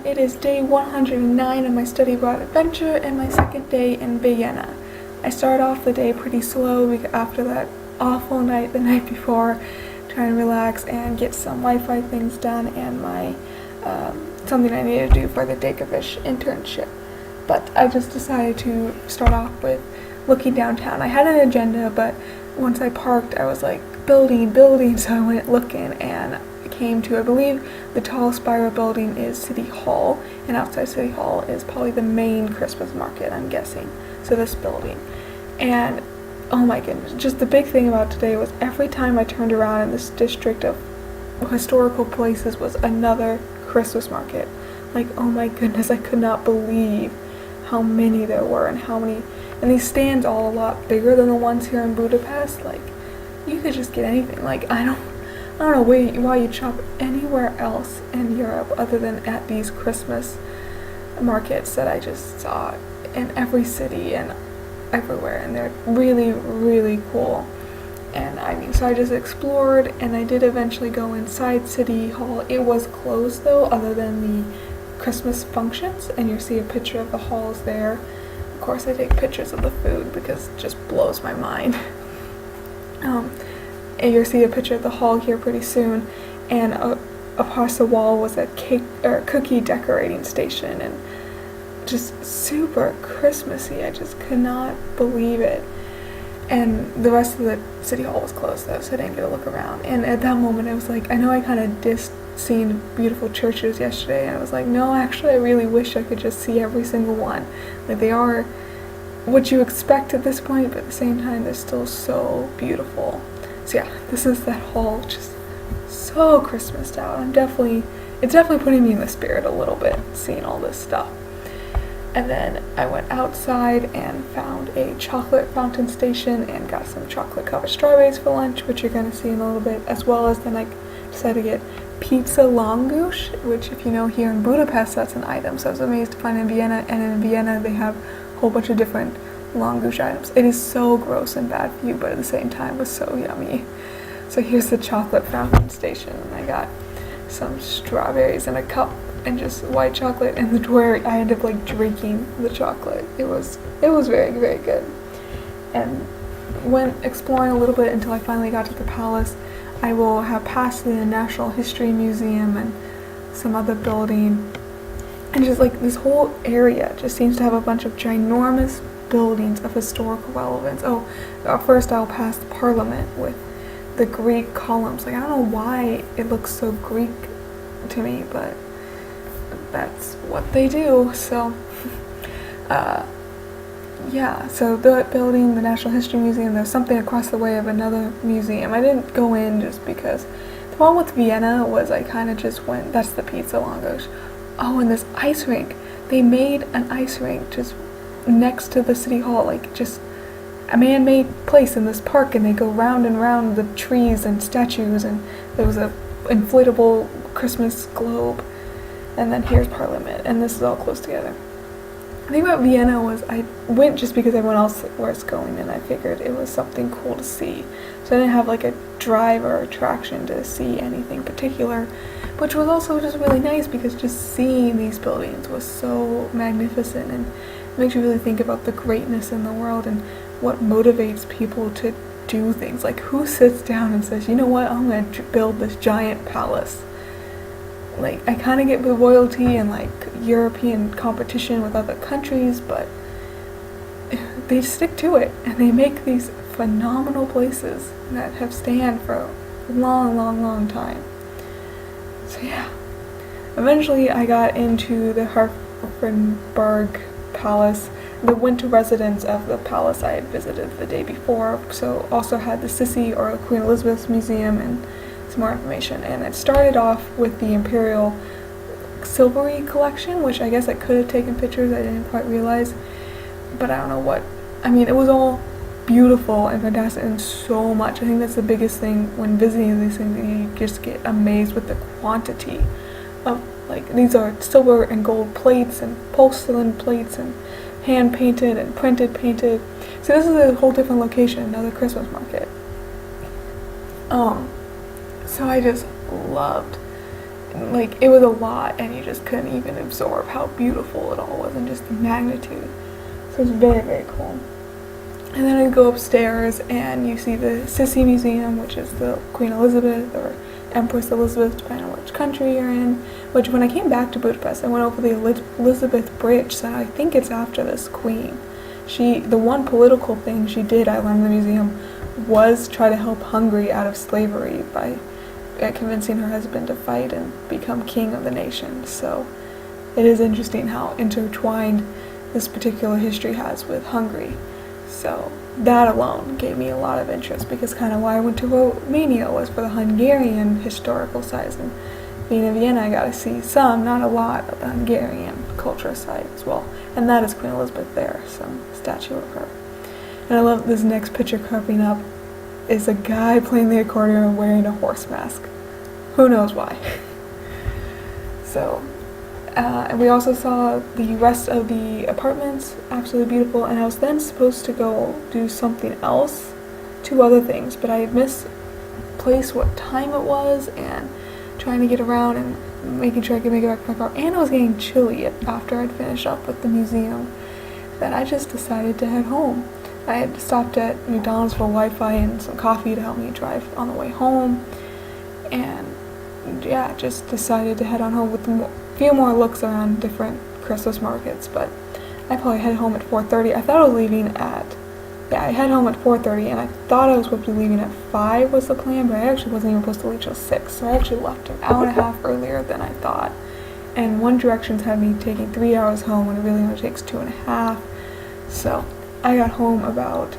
everyone. It is day 109 of my study abroad adventure and my second day in Vienna. I started off the day pretty slow after that awful night the night before, trying to relax and get some Wi-Fi things done and my something I needed to do for the Dakefish internship. But I just decided to start off with looking downtown. I had an agenda, but once I parked, I was like, building, so I went looking and came to, I believe the tall spiral building is City Hall, and outside City Hall is probably the main Christmas market, I'm guessing. So this building. And oh my goodness, just the big thing about today was every time I turned around in this district of historical places was another Christmas market. Like, oh my goodness, I could not believe how many there were and these stands all a lot bigger than the ones here in Budapest. Like, you could just get anything. Like, I don't know why you'd shop anywhere else in Europe other than at these Christmas markets that I just saw in every city and everywhere, and they're really, really cool. And I mean, so I just explored, and I did eventually go inside City Hall. It was closed though, other than the Christmas functions, and you see a picture of the halls there. Of course, I take pictures of the food because it just blows my mind. And you'll see a picture of the hall here pretty soon, and across the wall was a cookie decorating station, and just super Christmassy. I just could not believe it. And the rest of the City Hall was closed though, so I didn't get a look around. And at that moment I was like, I know I kind of dissed seeing beautiful churches yesterday, and I was like, no, actually I really wish I could just see every single one. Like, they are what you expect at this point, but at the same time they're still so beautiful. So yeah, this is that hall, just so Christmased out. It's definitely putting me in the spirit a little bit, seeing all this stuff. And then I went outside and found a chocolate fountain station and got some chocolate covered strawberries for lunch, which you're going to see in a little bit, as well as then I decided to get pizza langosh, which, if you know, here in Budapest that's an item. So I was amazed to find in Vienna, and in Vienna they have a whole bunch of different langosh items. It is so gross and bad for you, but at the same time was so yummy. So here's the chocolate fountain station, and I got some strawberries in a cup and just white chocolate, and where I ended up like drinking the chocolate. It was very, very good. And went exploring a little bit until I finally got to the palace. I will have passed the National History Museum and some other building, and just like this whole area just seems to have a bunch of ginormous buildings of historical relevance. Oh, first I'll pass the Parliament with the Greek columns. Like, I don't know why it looks so Greek to me, but that's what they do. So yeah, so the building, the National History Museum, there's something across the way of another museum. I didn't go in just because the problem with Vienna was I kind of just went, that's the pizza langosh. Oh, and this ice rink. They made an ice rink just next to the City Hall, like just a man-made place in this park, and they go round and round the trees and statues, and there was a inflatable Christmas globe, and then here's Parliament, and this is all close together. The thing about Vienna was I went just because everyone else was going, and I figured it was something cool to see. So I didn't have like a drive or attraction to see anything particular, which was also just really nice because just seeing these buildings was so magnificent, and it makes you really think about the greatness in the world and what motivates people to do things. Like, who sits down and says, you know what, I'm going to build this giant palace? Like, I kind of get the royalty and like European competition with other countries, but they stick to it and they make these phenomenal places that have stand for a long time. So yeah, eventually I got into the Harfenberg Palace, the winter residence of the palace I had visited the day before. So also had the Sissi, or Queen Elizabeth's Museum, and some more information. And it started off with the Imperial Silvery collection, which I guess I could have taken pictures, I didn't quite realize, but I don't know what, I mean, it was all beautiful and fantastic and so much. I think that's the biggest thing when visiting these things, you just get amazed with the quantity of, like, these are silver and gold plates and porcelain plates and hand painted and painted. So this is a whole different location, another Christmas market. So I just loved like, it was a lot, and you just couldn't even absorb how beautiful it all was and just the magnitude. So it was very, very cool. And then I go upstairs and you see the Sissi Museum, which is the Queen Elizabeth or Empress Elizabeth, depending on which country you're in. Which, when I came back to Budapest, I went over the Elizabeth Bridge, so I think it's after this queen. The one political thing she did, I learned in the museum, was try to help Hungary out of slavery by convincing her husband to fight and become king of the nation. So it is interesting how intertwined this particular history has with Hungary. So that alone gave me a lot of interest, because kind of why I went to Romania was for the Hungarian historical sides, and being in Vienna I got to see some, not a lot, of the Hungarian culture side as well. And that is Queen Elizabeth there, some statue of her. And I love this next picture cropping up is a guy playing the accordion wearing a horse mask. Who knows why? So, and we also saw the rest of the apartments, absolutely beautiful, and I was then supposed to go do something else, 2 other things, but I had misplaced what time it was, and trying to get around and making sure I could make it back to my car, and I was getting chilly after I'd finished up with the museum, that I just decided to head home. I had stopped at McDonald's for Wi-Fi and some coffee to help me drive on the way home, and yeah, just decided to head on home with a few more looks around different Christmas markets. But I probably head home at 4:30. I thought I was leaving at, I head home at 4:30, and I thought I was supposed to be leaving at 5 was the plan, but I actually wasn't even supposed to leave till 6, so I actually left an hour and a half earlier than I thought. And One Directions had me taking 3 hours home when it really only takes 2.5. So I got home about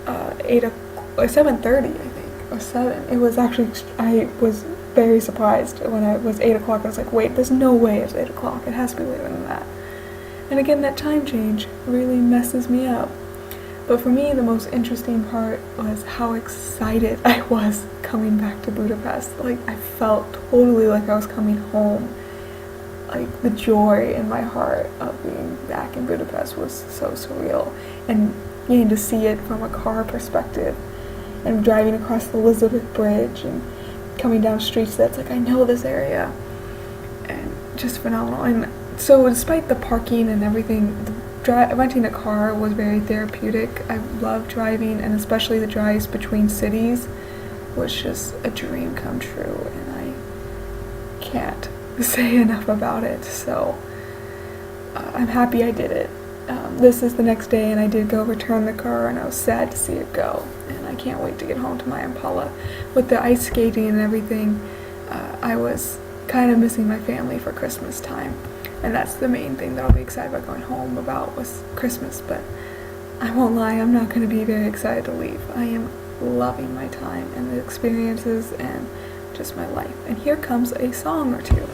7:30, I think, or 7. It was actually, I was very surprised when it was 8 o'clock. I was like, wait, there's no way it's 8 o'clock. It has to be later than that. And again, that time change really messes me up. But for me, the most interesting part was how excited I was coming back to Budapest. Like, I felt totally like I was coming home. Like, the joy in my heart of being back in Budapest was so surreal. And getting to see it from a car perspective, and driving across the Elizabeth Bridge, and coming down streets that's like, I know this area, and just phenomenal. And so despite the parking and everything, renting a car was very therapeutic. I love driving, and especially the drives between cities was just a dream come true, and I can't say enough about it. So I'm happy I did it. This is the next day, and I did go return the car, and I was sad to see it go, and I can't wait to get home to my Impala. With the ice skating and everything, I was kind of missing my family for Christmas time, and that's the main thing that I'll be excited about going home about was Christmas. But I won't lie, I'm not going to be very excited to leave. I am loving my time and the experiences and just my life. And here comes a song or two.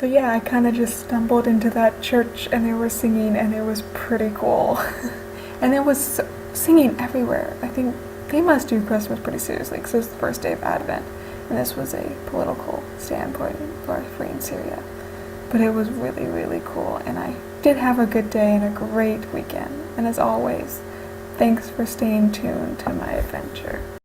So yeah, I kind of just stumbled into that church and they were singing and it was pretty cool. And it was singing everywhere. I think they must do Christmas pretty seriously because it was the first day of Advent and this was a political standpoint for freeing Syria. But it was really, really cool and I did have a good day and a great weekend. And as always, thanks for staying tuned to my adventure.